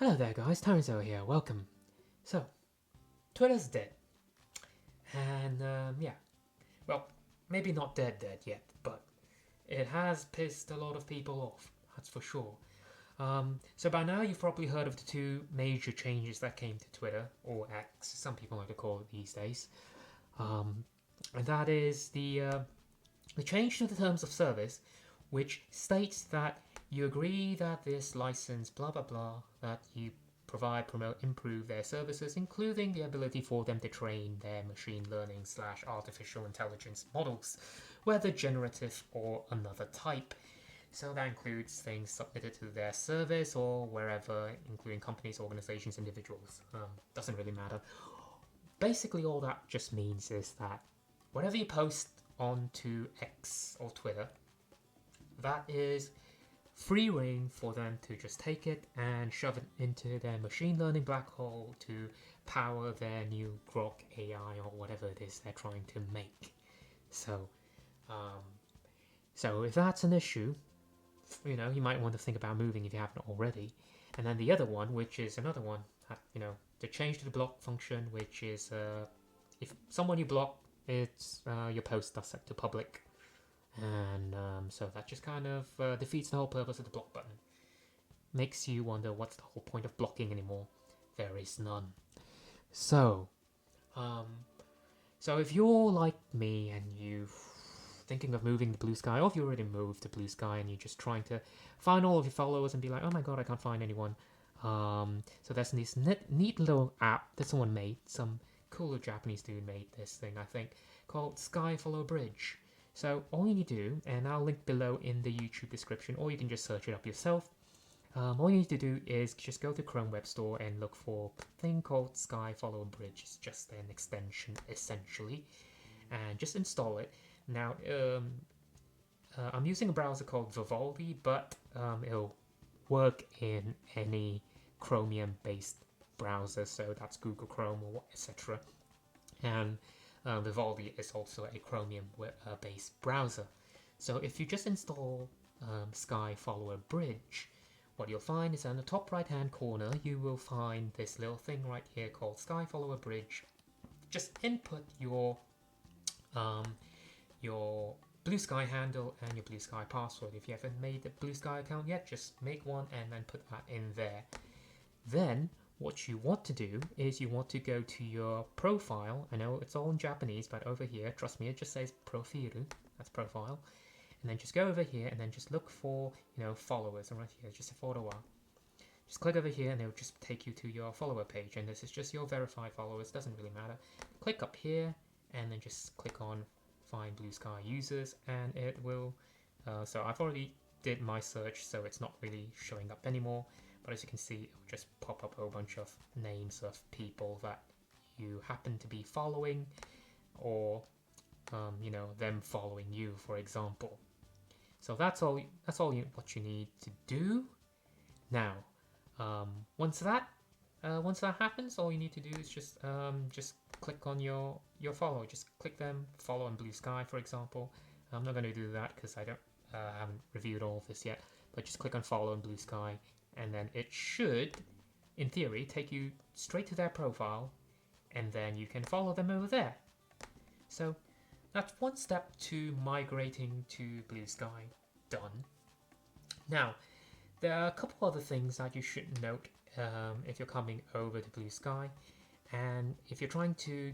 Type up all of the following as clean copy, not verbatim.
Hello there guys, Taranzo here, welcome. So, Twitter's dead. And yeah, well, maybe not dead yet, but it has pissed a lot of people off, that's for sure. So by now you've probably heard of the two major changes that came to Twitter, or X, some people like to call it these days. And that is the change to the terms of service, which states that you agree that this license, blah blah blah, that you provide, promote, improve their services, including the ability for them to train their machine learning slash artificial intelligence models, whether generative or another type. So that includes things submitted to their service or wherever, including companies, organizations, individuals. Doesn't really matter. Basically, all that just means is that whatever you post onto X or Twitter, that is free reign for them to just take it and shove it into their machine learning black hole to power their new Grok AI or whatever it is they're trying to make. So, um, so if that's an issue, you might want to think about moving if you haven't already. And then the other one, which is another one, the change to the block function, which is if someone you block, it's your post are set to public, and so that just kind of defeats the whole purpose of the block button. Makes you wonder what's the whole point of blocking anymore. There is none. So, um, so if you're like me and you thinking of moving to Blue Sky, or if you already moved to Blue Sky and you're just trying to find all of your followers and be like, oh my god, I can't find anyone. So there's this neat little app that someone made, some cooler Japanese dude made this thing, I think, called Sky Follow Bridge. So all you need to do, and I'll link below in the YouTube description, or you can just search it up yourself. All you need to do is just go to Chrome Web Store and look for a thing called Sky Follow Bridge. It's just an extension, essentially, and just install it. Now, I'm using a browser called Vivaldi, but it'll work in any Chromium-based browser, so that's Google Chrome or etc. And Vivaldi is also a Chromium-based browser. So if you just install Sky Follower Bridge, what you'll find is on the top right-hand corner, you will find this little thing right here called Sky Follower Bridge. Just input your Blue Sky handle and your Blue Sky password. If you haven't made a Blue Sky account yet, just make one and then put that in there. Then what you want to do is you want to go to your profile. I know it's all in Japanese, but over here, trust me, it just says profiru. That's profile. And then just go over here and then just look for, followers. And right here, just a photo. Just click over here and it'll just take you to your follower page. And this is just your verified followers. Doesn't really matter. Click up here and then just click on Find Blue Sky Users, and it will. So I've already did my search, so it's not really showing up anymore. But as you can see, it will just pop up a whole bunch of names of people that you happen to be following, or them following you, for example. So that's all. What you need to do. Now, once that happens, all you need to do is just click on your follow. Just click them, follow on Blue Sky, for example. I'm not going to do that because I haven't reviewed all of this yet. But just click on follow on Blue Sky, and then it should, in theory, take you straight to their profile, and then you can follow them over there. So that's one step to migrating to Blue Sky done. Now, there are a couple other things that you should note if you're coming over to Blue Sky, and if you're trying to,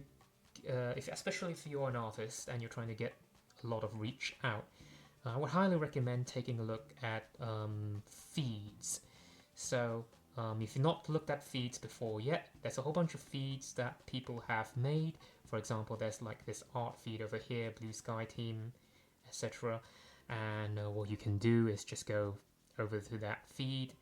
especially if you're an artist and you're trying to get a lot of reach out, I would highly recommend taking a look at feeds. So if you've not looked at feeds before yet, there's a whole bunch of feeds that people have made. For example, there's like this art feed over here, Blue Sky Team, etc. And what you can do is just go over to that feed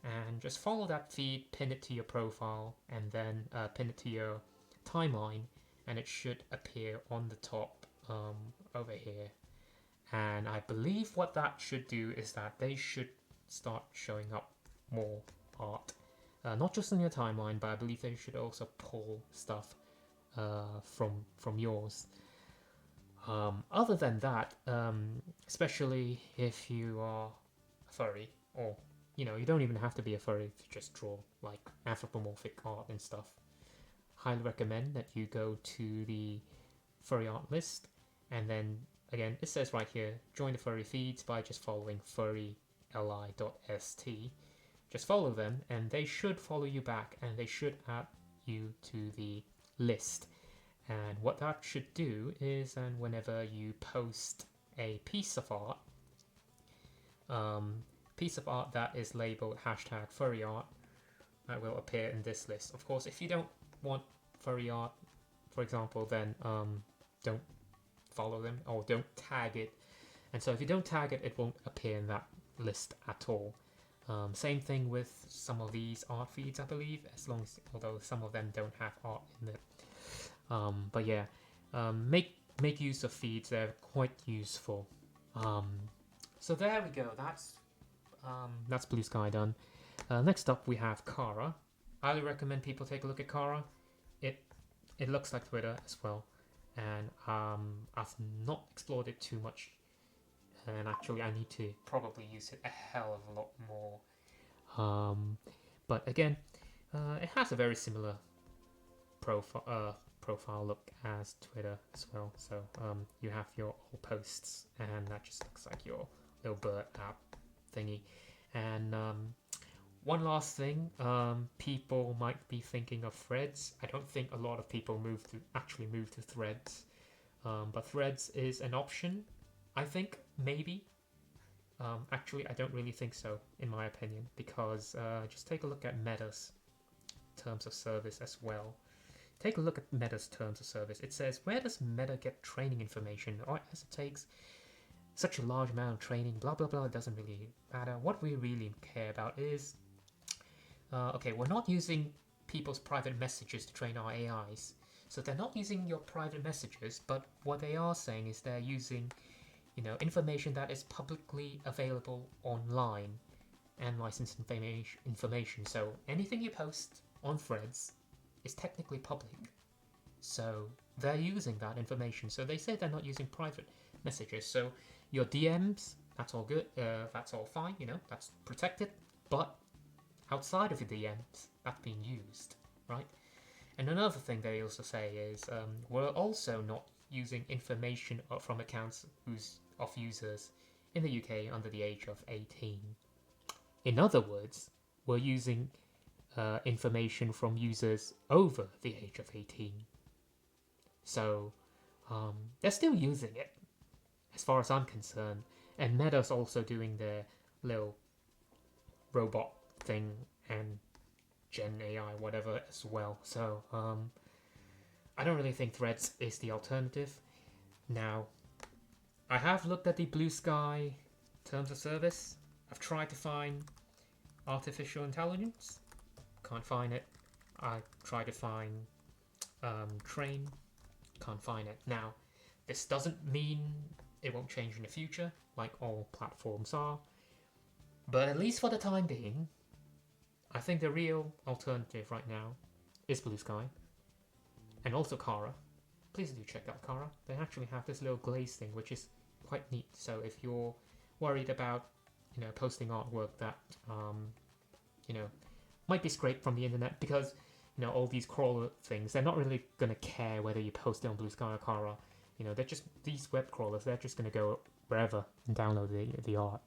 and just follow that feed, pin it to your profile, and then pin it to your timeline, and it should appear on the top over here. And I believe what that should do is that they should start showing up more art, not just on your timeline, but I believe they should also pull stuff from yours. Other than that, especially if you are a furry or you know, you don't even have to be a furry to just draw like anthropomorphic art and stuff. Highly recommend that you go to the furry art list, and then again, it says right here, join the furry feeds by just following furryli.st. Just follow them, and they should follow you back, and they should add you to the list. And what that should do is, and whenever you post a piece of art that is labeled hashtag furry art, that will appear in this list. Of course, if you don't want furry art, for example, then don't follow them or don't tag it. And so if you don't tag it, it won't appear in that list at all. Same thing with some of these art feeds, I believe, although some of them don't have art in it. But yeah, make use of feeds. They're quite useful. So there we go. That's Blue Sky done. Next up we have Kara. I highly recommend people take a look at Kara. It looks like Twitter as well, and I've not explored it too much, and actually I need to probably use it a hell of a lot more. But again, it has a very similar profile look as Twitter as well. So you have your all posts, and that just looks like your little bird app thingy. And one last thing, people might be thinking of Threads. I don't think a lot of people actually move to Threads, but Threads is an option, I think, maybe. Actually, I don't really think so, in my opinion, because just take a look at Meta's terms of service as well. Take a look at Meta's terms of service. It says, where does Meta get training information? Or as it takes such a large amount of training, blah blah blah, it doesn't really matter. What we really care about is, okay, we're not using people's private messages to train our AIs. So they're not using your private messages, but what they are saying is they're using, you know, information that is publicly available online and licensed information. So anything you post on Threads is technically public. So they're using that information. So they say they're not using private messages. So your DMs, that's all good. That's all fine. You know, that's protected. But outside of your DMs, that's being used, right? And another thing they also say is we're also not using information from accounts of users in the UK under the age of 18. In other words, we're using information from users over the age of 18. So they're still using it, as far as I'm concerned. And Meta's also doing their little robot thing and Gen AI, whatever, as well. So I don't really think Threads is the alternative. Now, I have looked at the Blue Sky terms of service. I've tried to find artificial intelligence. Can't find it. I tried to find train. Can't find it. Now, this doesn't mean it won't change in the future, like all platforms are. But at least for the time being, I think the real alternative right now is Blue Sky. And also Kara. Please do check out Kara. They actually have this little glaze thing, which is quite neat. So if you're worried about, you know, posting artwork that, you know, might be scraped from the internet, because, you know, all these crawler things, they're not really going to care whether you post it on Blue Sky or Kara. You know, they're just, these web crawlers, they're just going to go wherever and download the art,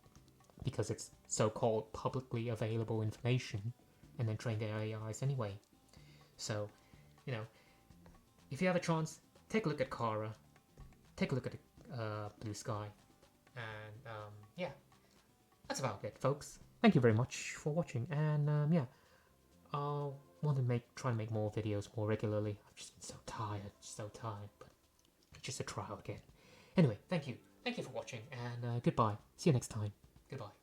because it's so-called publicly available information, and then train their AIs anyway. So, you know, if you have a chance, take a look at Kara, take a look at Blue Sky, and yeah, that's about it, folks. Thank you very much for watching, and yeah, I'll want to try and make more videos more regularly. I've just been so tired, but it's just a trial again. Anyway, thank you for watching, and goodbye. See you next time. Goodbye.